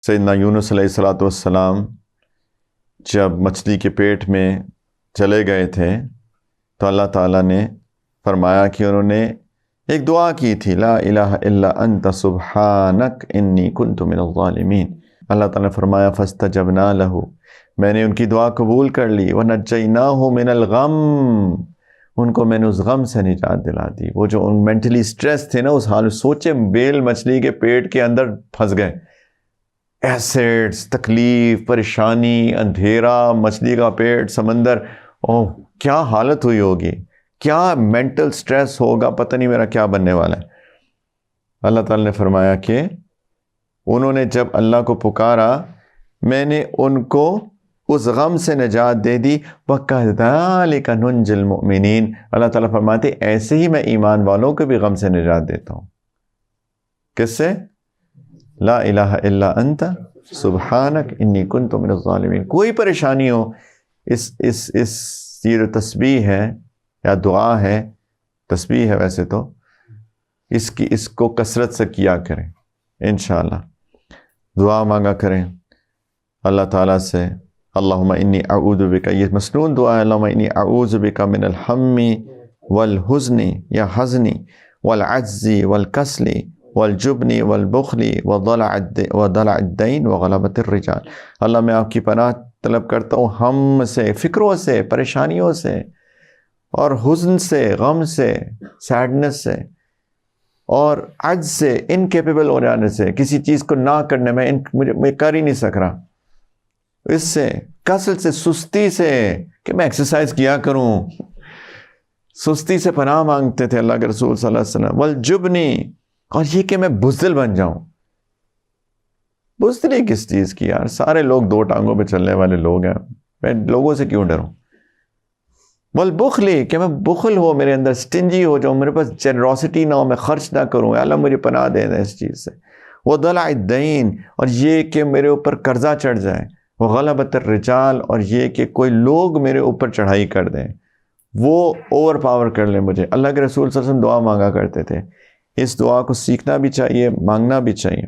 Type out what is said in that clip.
سیدنا یونس علیہ الصلوۃ والسلام جب مچھلی کے پیٹ میں چلے گئے تھے تو اللہ تعالیٰ نے فرمایا کہ انہوں نے ایک دعا کی تھی، لا الہ الا انت سبحانک انی کنت من الظالمین۔ اللہ تعالیٰ نے فرمایا فاستجبنا لہ، میں نے ان کی دعا قبول کر لی، ونجیناہ من الغم، ان کو میں نے اس غم سے نجات دلا دی۔ وہ جو ان مینٹلی سٹریس تھے نا اس حال میں، سوچے بیل مچھلی کے پیٹ کے اندر پھنس گئے، ایسڈز، تکلیف، پریشانی، اندھیرا، مچھلی کا پیٹ، سمندر، اوہ کیا حالت ہوئی ہوگی، کیا مینٹل سٹریس ہوگا، پتہ نہیں میرا کیا بننے والا ہے۔ اللہ تعالیٰ نے فرمایا کہ انہوں نے جب اللہ کو پکارا میں نے ان کو اس غم سے نجات دے دی، وَكَذَلِكَ نُنْجِي الْمُؤْمِنِينَ۔ اللہ تعالیٰ فرماتے ایسے ہی میں ایمان والوں کو بھی غم سے نجات دیتا ہوں۔ کس سے؟ لا الہ الا انت سبحانک انی کنت من الظالمین۔ کوئی پریشانی ہو، یہ جو تسبیح ہے یا دعا ہے، تسبیح ہے ویسے تو، اس کو کثرت سے کیا کریں انشاءاللہ، دعا مانگا کریں اللہ تعالیٰ سے۔ اللہم انی اعوذ بک، یہ مسنون دعا ہے، اللہم انی اعوذ بک من الہم والحزن یا حزن والعجز والکسل والجبن والبخل وضلع الدین وغلبۃ الرجال۔ اللہ میں آپ کی پناہ طلب کرتا ہوں ہم سے، فکروں سے، پریشانیوں سے، اور حزن سے، غم سے، سیڈنس سے، اور عجز سے، انکیپیبل ہو جانے سے، کسی چیز کو نہ کرنے میں کر ہی نہیں سک رہا، اس سے، کسل سے، سستی سے کہ میں ایکسرسائز کیا کروں، سستی سے پناہ مانگتے تھے اللہ کے رسول صلی اللہ علیہ وسلم، والجبنی، اور یہ کہ میں بزدل بن جاؤں۔ بزدلی کس چیز کی یار، سارے لوگ دو ٹانگوں پہ چلنے والے لوگ ہیں، میں لوگوں سے کیوں ڈروں۔ والبخلی، کہ میں بخل ہو میرے اندر، سٹنجی ہو جاؤں، میرے پاس جنروسٹی نہ ہو، میں خرچ نہ کروں، اللہ مجھے پناہ دے دیں اس چیز سے۔ وضلع الدین، اور یہ کہ میرے اوپر قرضہ چڑھ جائے، وغلبۃ الرجال، اور یہ کہ کوئی لوگ میرے اوپر چڑھائی کر دیں، وہ اوور پاور کر لیں مجھے۔ اللہ کے رسول صلی اللہ علیہ وسلم دعا مانگا کرتے تھے، اس دعا کو سیکھنا بھی چاہیے، مانگنا بھی چاہیے۔